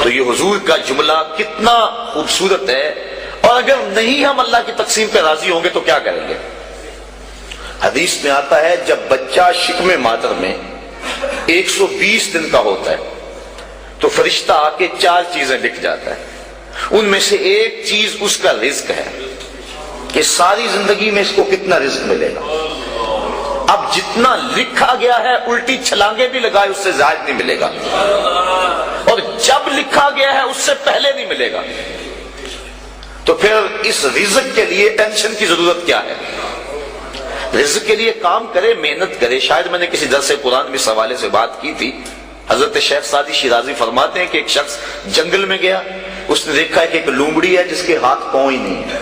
تو یہ حضور کا جملہ کتنا خوبصورت ہے، اور اگر نہیں ہم اللہ کی تقسیم پہ راضی ہوں گے تو کیا کریں گے؟ حدیث میں آتا ہے جب بچہ شکم مادر میں 120 دن کا ہوتا ہے تو فرشتہ آ کے 4 چیزیں لکھ جاتا ہے، ان میں سے ایک چیز اس کا رزق ہے کہ ساری زندگی میں اس کو کتنا رزق ملے گا۔ اب جتنا لکھا گیا ہے الٹی چھلانگے بھی لگائے اس سے زائد نہیں ملے گا، اور جب لکھا گیا ہے اس سے پہلے نہیں ملے گا۔ تو پھر اس رزق کے لیے ٹینشن کی ضرورت کیا ہے؟ رزق کے لیے کام کرے، محنت کرے۔ شاید میں نے کسی درس قرآن میں اس حوالے سے بات کی تھی۔ حضرت شیخ سعدی شیرازی فرماتے ہیں کہ ایک شخص جنگل میں گیا، اس نے دیکھا ہے کہ ایک لومڑی ہے جس کے ہاتھ پاؤں ہی نہیں ہے۔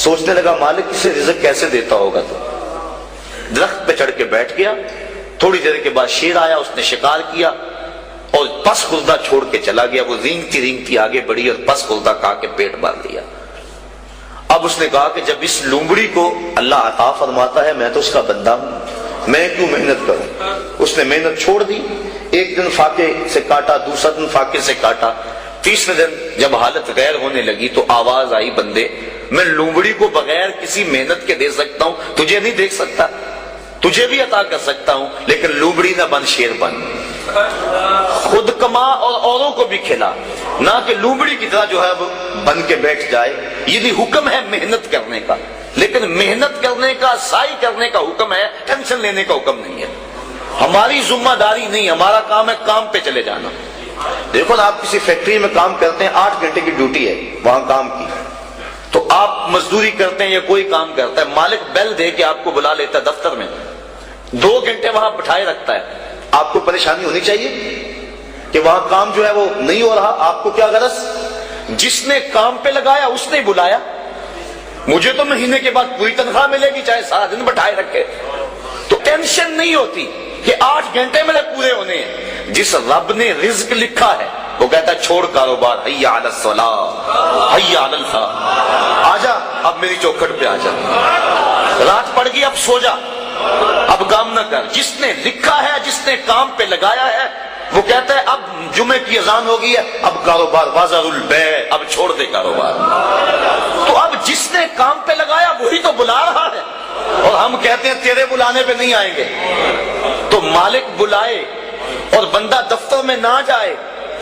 سوچنے لگا مالک اسے رزق کیسے دیتا ہوگا، تو درخت پہ چڑھ کے بیٹھ گیا۔ تھوڑی دیر کے بعد شیر آیا، اس نے شکار کیا اور پس خوردہ چھوڑ کے چلا گیا۔ وہ رینگتی رینگتی آگے بڑھی اور پس خوردہ کھا کے پیٹ بھر لیا۔ اب اس نے کہا کہ جب اس لومڑی کو اللہ عطا فرماتا ہے، میں تو اس کا بندہ ہوں، میں کیوں محنت کروں؟ اس نے محنت چھوڑ دی۔ ایک دن فاقے سے کاٹا، دوسرا دن فاقے سے کاٹا، تیسرے دن جب حالت غیر ہونے لگی تو آواز آئی بندے میں لومڑی کو بغیر کسی محنت کے دے سکتا ہوں، تجھے نہیں دیکھ سکتا، تجھے بھی عطا کر سکتا ہوں، لیکن لومڑی نہ بن، شیر بن، خود کما اور اوروں کو بھی کھلا، نہ کہ لومڑی کی طرح جو ہے وہ بن کے بیٹھ جائے۔ یہ بھی حکم ہے محنت کرنے کا، لیکن محنت کرنے کا، سعی کرنے کا حکم ہے، ٹینشن لینے کا حکم نہیں ہے۔ ہماری ذمہ داری نہیں، ہمارا کام ہے کام پہ چلے جانا۔ دیکھو نا، آپ کسی فیکٹری میں کام کرتے ہیں، 8 گھنٹے کی ڈیوٹی ہے وہاں کام کی، تو آپ مزدوری کرتے ہیں یا کوئی کام کرتا ہے، مالک بیل دے کے آپ کو بلا لیتا ہے دفتر میں، 2 گھنٹے وہاں بٹھائے رکھتا ہے، آپ کو پریشانی ہونی چاہیے کہ وہاں کام جو ہے وہ نہیں ہو رہا؟ آپ کو کیا غرض؟ جس نے کام پہ لگایا اس نے بلایا، مجھے تو مہینے کے بعد پوری تنخواہ ملے گی چاہے سارا دن بٹھائے رکھے۔ تو ٹینشن نہیں ہوتی کہ 8 گھنٹے میرے پورے ہونے ہیں۔ جس رب نے رزق لکھا ہے وہ کہتا ہے چھوڑ کاروبار، حیا علی الصلاۃ، حیا علی الفلاح، آجا اب میری چوکھٹ پہ آجا، رات پڑ گئی اب سو جا، اب کام نہ کر۔ جس نے لکھا ہے، جس نے کام پہ لگایا ہے، وہ کہتا ہے اب جمعے کی اذان ہو گئی ہے، اب کاروبار وازر البیع، اب چھوڑ دے کاروبار۔ تو اب جس نے کام پہ لگایا وہی تو بلا رہا ہے، اور ہم کہتے ہیں تیرے بلانے پہ نہیں آئیں گے۔ تو مالک بلائے اور بندہ دفتر میں نہ جائے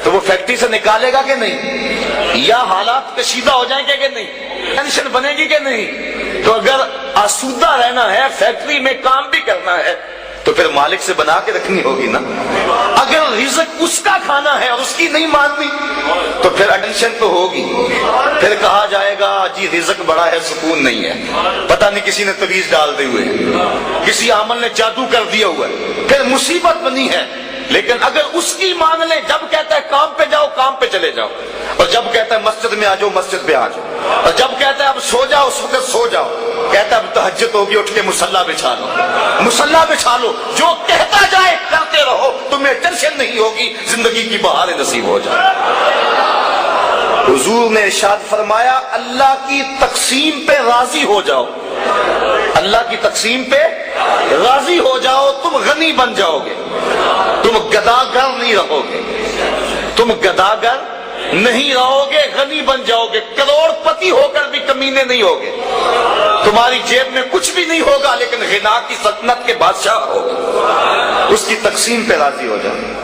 تو وہ فیکٹری سے نکالے گا کہ نہیں؟ یا حالات کشیدہ ہو جائیں گے کہ نہیں؟ ٹینشن بنے گی کہ نہیں؟ تو اگر آسودہ رہنا ہے، فیکٹری میں کام بھی کرنا ہے، تو پھر مالک سے بنا کے رکھنی ہوگی نا۔ اگر رزق اس کا کھانا ہے اور اس کی نہیں ماننی تو پھر ٹینشن تو ہوگی۔ پھر کہا جائے گا جی رزق بڑا ہے، سکون نہیں ہے، پتہ نہیں کسی نے تویز ڈال دی ہوئے ہے، کسی عامل نے جادو کر دیا ہوا ہے، پھر مصیبت بنی ہے۔ لیکن اگر اس کی مان لیں، جب کہتا ہے کام پہ جاؤ کام پہ چلے جاؤ، اور جب کہتا ہے مسجد میں آ جاؤ مسجد پہ آ جاؤ، اور جب کہتا ہے اب سو جاؤ اس وقت سو جاؤ، کہتا ہے اب تہجد ہوگی اٹھ کے مصلی بچھا لو، مصلی بچھا لو، جو کہتا جائے کرتے رہو، تمہیں ٹینشن نہیں ہوگی، زندگی کی بہار نصیب ہو جائے۔ حضور نے ارشاد فرمایا اللہ کی تقسیم پہ راضی ہو جاؤ، اللہ کی تقسیم پہ راضی ہو جاؤ، تم غنی بن جاؤ گے، تم گداگر نہیں رہو گے، تم گداگر نہیں رہو گے، غنی بن جاؤ گے، کروڑ پتی ہو کر بھی کمینے نہیں ہوگے، تمہاری جیب میں کچھ بھی نہیں ہوگا لیکن غنا کی سلطنت کے بادشاہ ہوگے۔ اس کی تقسیم پہ راضی ہو جاؤ۔